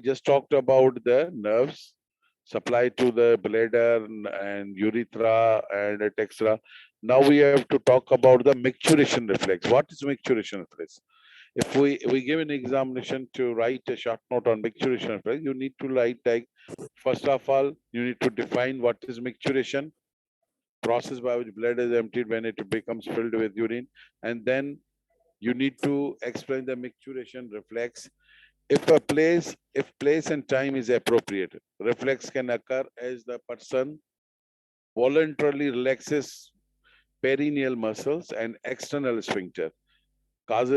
just talked about the nerves supply to the bladder and urethra and etc. Now we have to talk about the micturition reflex. What is micturition reflex? If we give an examination to write a short note on micturition reflex, you need to write like, first of all, you need to define what is micturition, process by which blood is emptied when it becomes filled with urine, and then you need to explain the micturition reflex. If place and time is appropriate, reflex can occur as the person voluntarily relaxes perineal muscles and external sphincter. Cause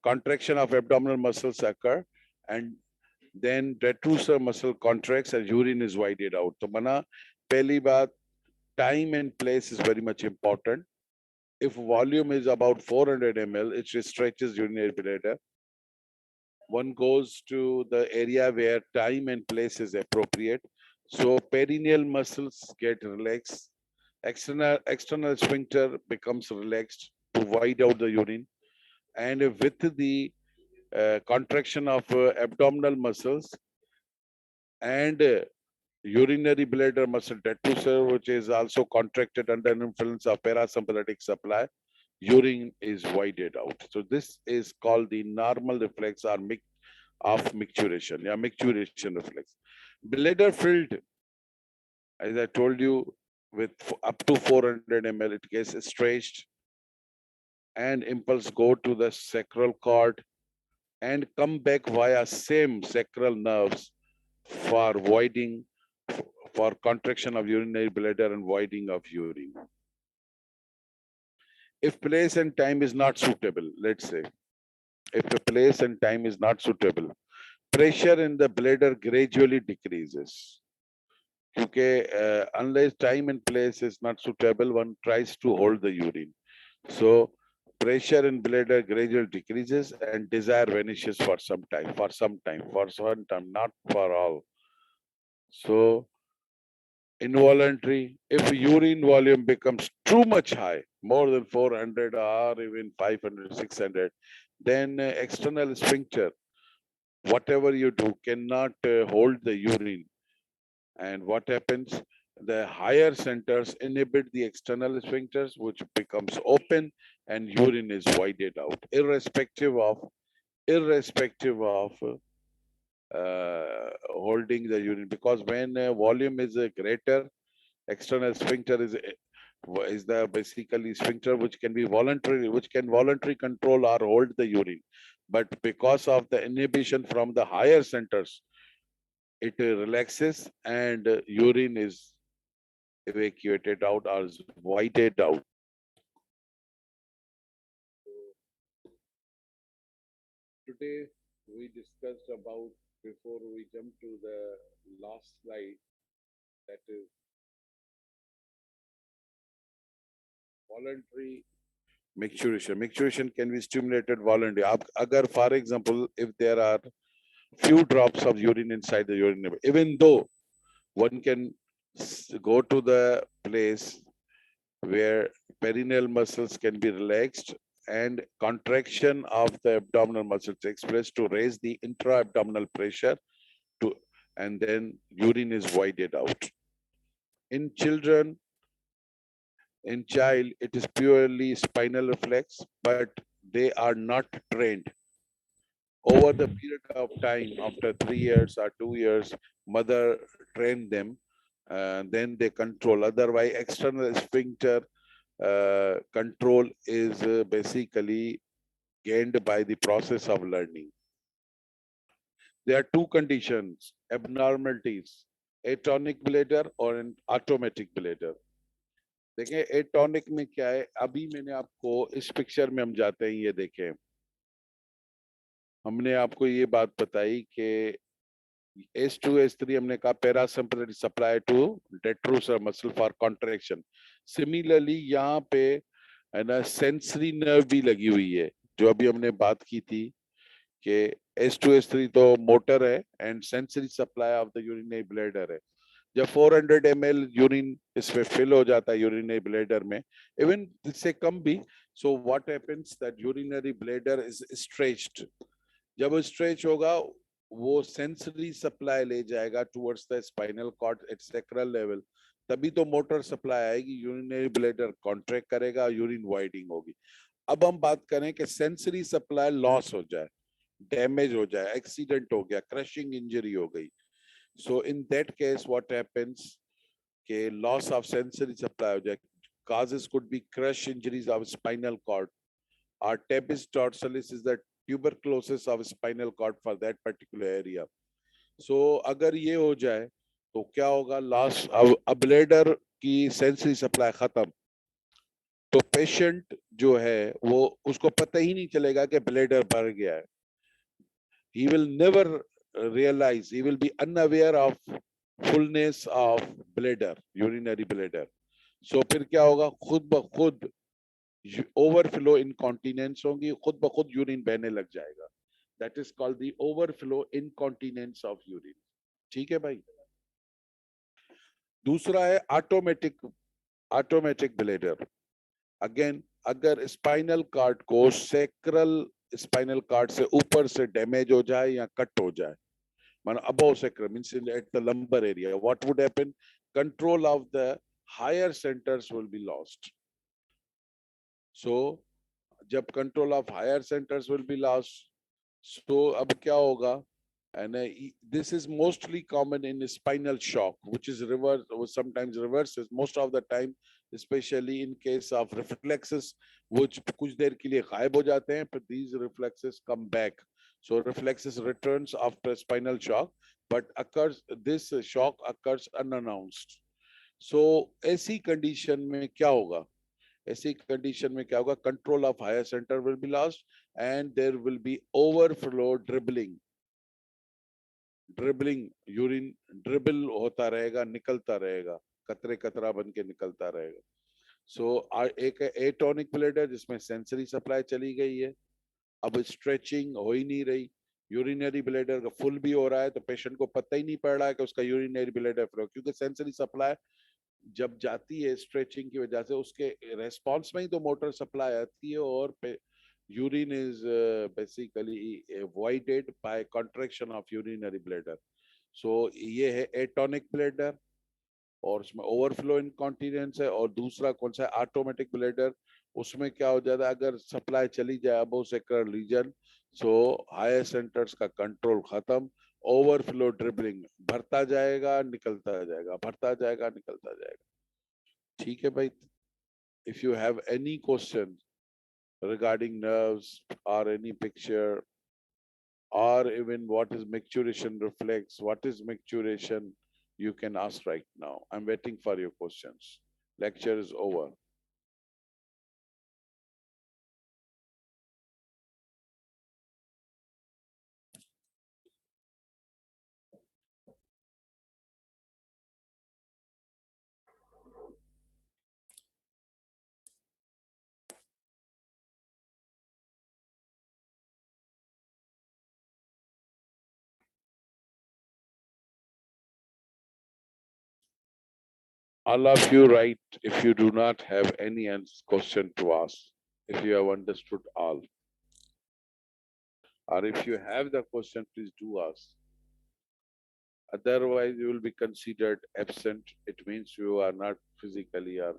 contraction of abdominal muscles occur, and then detrusor muscle contracts and urine is voided out. तो मना पहली बात, time and place is very much important. If volume is about 400 ml, it stretches urinary bladder. One goes to the area where time and place is appropriate. So perineal muscles get relaxed. External sphincter becomes relaxed to void out the urine. And with the contraction of abdominal muscles and urinary bladder muscle detrusor, which is also contracted under influence of parasympathetic supply, urine is voided out. So this is called the normal reflex or of micturition. Yeah, micturition reflex. Bladder filled, as I told you, with up to 400 ml, it gets stretched and impulse go to the sacral cord and come back via same sacral nerves for voiding, for contraction of urinary bladder and voiding of urine. If place and time is not suitable, let's say, if the place and time is not suitable, pressure in the bladder gradually decreases. Okay, unless time and place is not suitable, one tries to hold the urine. So pressure in bladder gradually decreases and desire vanishes for some time, for some time, not for all. So involuntary, if urine volume becomes too much high, more than 400 or even 500, 600, then external sphincter, whatever you do, cannot hold the urine. And what happens? The higher centers inhibit the external sphincters, which becomes open and urine is voided out, irrespective of holding the urine. Because when volume is greater, external sphincter is the basically sphincter which can be voluntary, which can voluntarily control or hold the urine. But because of the inhibition from the higher centers, it relaxes and urine is evacuated out or is voided out. Today we discussed about, before we jump to the last slide, that is voluntary micturition. Micturition can be stimulated voluntarily. Agar, for example, if there are few drops of urine inside the urine, even though one can go to the place where perineal muscles can be relaxed and contraction of the abdominal muscle takes place to raise the intra-abdominal pressure to, and then urine is voided out. In children, in child, it is purely spinal reflex, but they are not trained. Over the period of time, after 3 years or 2 years, mother trained them, then they control. Otherwise, external sphincter control is basically gained by the process of learning. There are two conditions, abnormalities, atonic bladder or an automatic bladder. देखें atonic में क्या है, अभी मैंने आपको इस picture में हम जाते हैं, ये देखें, हमने आपको ये बात बताई कि S2 S3 हमने कहा parasympathetic supply to detrusor muscle for contraction. Similarly यहाँ पे है ना सेंसरी नर्व भी लगी हुई है, जो अभी हमने बात की थी कि S2 S3 तो मोटर है and sensory supply of the urinary bladder है. जब 400 ml यूरिन इसमें फिल हो जाता है यूरिनरी ब्लैडर में, इवन इससे कम भी, so what happens that urinary bladder is stretched. जब स्ट्रेच होगा वो सेंसरी सप्लाई ले जाएगा towards the spinal cord at sacral level, तभी तो मोटर सप्लाई आएगी, यूरिनरी ब्लैडर कॉन्ट्रैक्ट करेगा, यूरिन वाइडिंग होगी। अब हम बात करें कि सेंसरी सप्लाई लॉस हो जाए, डैमेज हो जाए, एक्सीडेंट हो गया, क्रशिंग इंजरी हो गई, so in that case what happens के लॉस ऑफ सेंसरी सप्लाई हो जाए, causes could be crush injuries of spinal cord, or tabes dorsalis is the tuberculosis of spinal cord for that particular area. So अगर ये हो जाए तो क्या होगा, लॉस अब ब्लेडर की सेंसरी सप्लाई खत्म, तो पेशेंट जो है वो उसको पता ही नहीं चलेगा कि ब्लेडर भर गया है, he will never realize, he will be unaware of fullness of bladder, urinary bladder. So फिर क्या होगा, खुद ब खुद ओवरफ्लो इनकॉन्टिनेंस होगी, खुद ब खुद यूरिन बहने लग जाएगा, that is called the overflow incontinence of urine. ठीक है भाई। दूसरा है ऑटोमेटिक, ऑटोमेटिक ब्लेडर। अगेन, अगर स्पाइनल कार्ड को सैक्रल स्पाइनल कार्ड से ऊपर से डैमेज हो जाए या कट हो जाए, मानो above sacrum means at the lumbar area, what would happen, control of the higher centers will be lost. So जब control of higher centers will be lost, so अब क्या होगा, and this is mostly common in spinal shock, which is reverse, or sometimes reverses most of the time, especially in case of reflexes which कुछ देर के लिए गायब हो जाते हैं, but these reflexes come back. So reflexes returns after spinal shock, but occurs, this shock occurs unannounced. So ऐसी condition में क्या होगा, ऐसी कंडीशन में क्या होगा, control of higher centre will be lost and there will be overflow dribbling, dribbling urine dribble होता रहेगा, निकलता रहेगा, कतरे कतरा बन के निकलता रहेगा। सो एक एटोनिक ब्लेडर जिसमें सेंसरी सप्लाई चली गई है, अब स्ट्रेचिंग हो ही नहीं रही, यूरिनरी ब्लेडर का फुल भी हो रहा है, तो पेशेंट को पता ही नहीं पड़ रहा है कि उसका यूरिनरी ब्लेडर फ्लो, क्योंकि सेंसरी सप्लाई जब जाती है स्ट्रेचिंग की वजह से उसके रेस्पॉन्स में ही तो मोटर सप्लाई आती है, और urine is basically voided by contraction of urinary bladder. So ये है एटोनिक ब्लैडर, और उसमें ओवरफ्लो इनकॉन्टिनेंस है। और दूसरा कौन सा है, ऑटोमेटिक ब्लैडर, उसमें क्या हो जाता है, अगर सप्लाई चली जाए above sacral region, so higher centres का कंट्रोल खत्म, ओवरफ्लो ड्रिबलिंग, भरता जाएगा निकलता जाएगा, भरता जाएगा निकलता जाएगा। ठीक है भाई। If you have any question regarding nerves or any picture, or even what is micturition reflex, what is micturition, you can ask right now. I'm waiting for your questions. Lecture is over. All of you write if you do not have any question to ask, if you have understood all. Or if you have the question, please do ask. Otherwise, you will be considered absent. It means you are not physically, or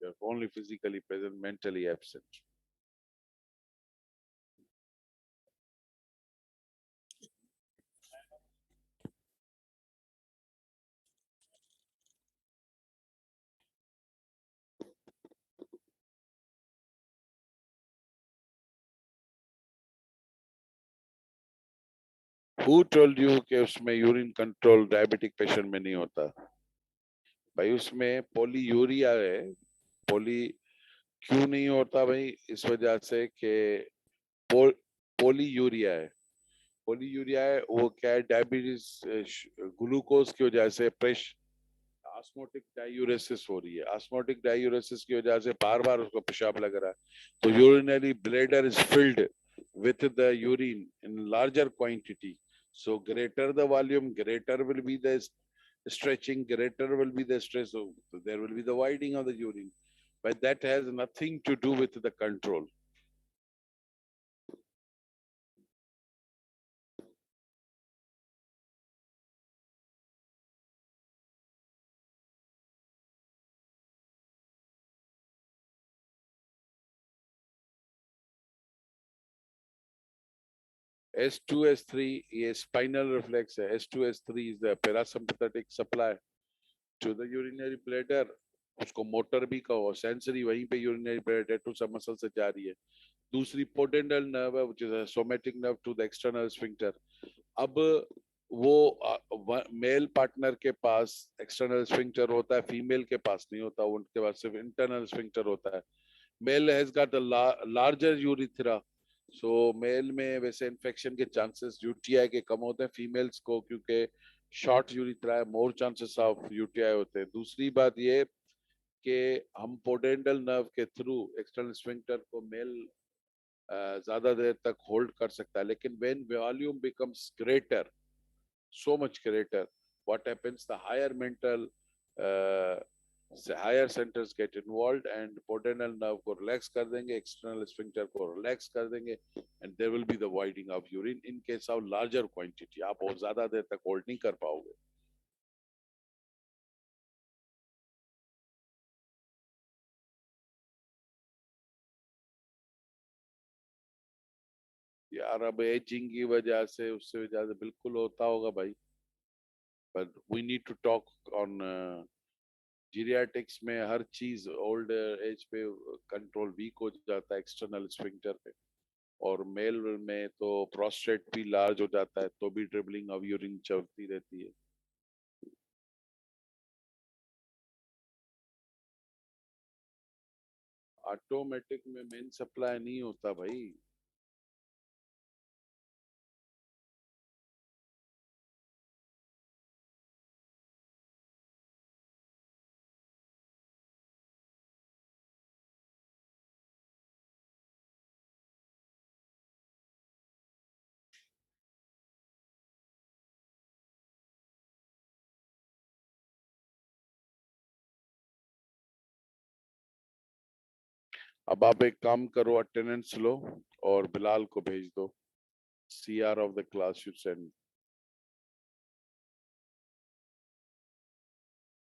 you're only physically present, mentally absent. Who told you कि उसमें urine control diabetic patient में नहीं होता? भाई उसमें polyuria है। Poly क्यों नहीं होता भाई? इस वजह से कि पॉलीयूरिया है। पॉलीयूरिया है वो क्या है, डायबिटीज ग्लूकोज की वजह से ऑस्मोटिक डायूरेसिस हो रही है। ऑस्मोटिक डायूरेसिस की वजह से बार बार उसको पेशाब लग रहा है, तो urinary bladder is filled with the urine in larger quantity. So greater the volume, greater will be the stretching, greater will be the stress. So there will be the widening of the urine. But that has nothing to do with the control. S2 S3 ये spinal reflex है. S2 S3 is the parasympathetic supply to the urinary bladder. उसको motor भी कहो, sensory वहीं पे urinary bladder to सब muscle से जा रही है. दूसरी पोडेंडल नर्व है which is a somatic nerve to the external sphincter. अब वो मेल पार्टनर के पास एक्सटर्नल स्फिंक्टर होता है, फीमेल के पास नहीं होता, उनके पास सिर्फ इंटरनल स्फिंक्टर होता है. Male has got a larger urethra, so male में वैसे इन्फेक्शन के चांसेस यूटीआई के कम होते हैं, फीमेल्स को क्योंकि शॉर्ट यूरिथ्रा है मोर चांसेस ऑफ यूटीआई होते हैं. दूसरी बात ये कि हम पोडेंडल नर्व के थ्रू एक्सटर्नल स्फिंक्टर को मेल ज्यादा देर तक होल्ड कर सकता है, लेकिन when volume becomes greater, so much greater, what happens, the higher mental uh, higher centers get involved and pudendal nerve को relax कर देंगे, external sphincter को relax कर देंगे, and there will be the voiding of urine in case of larger quantity. आप और ज्यादा देर तक hold नहीं कर पाओगे. यार अब एजिंग की वजह से उससे वजह से बिल्कुल होता होगा भाई, but we need to talk on जीरियाटिक्स में हर चीज ओल्ड एज पे कंट्रोल वीक हो जाता है एक्सटर्नल स्फिंक्टर पे, और मेल में तो प्रोस्टेट भी लार्ज हो जाता है तो भी ड्रिबलिंग ऑफ यूरिन चलती रहती है. ऑटोमेटिक में मेन सप्लाई नहीं होता भाई. अब आप एक काम करो, अटेंडेंस लो और बिलाल को भेज दो. CR of the class you send.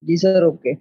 जी सर, ओके.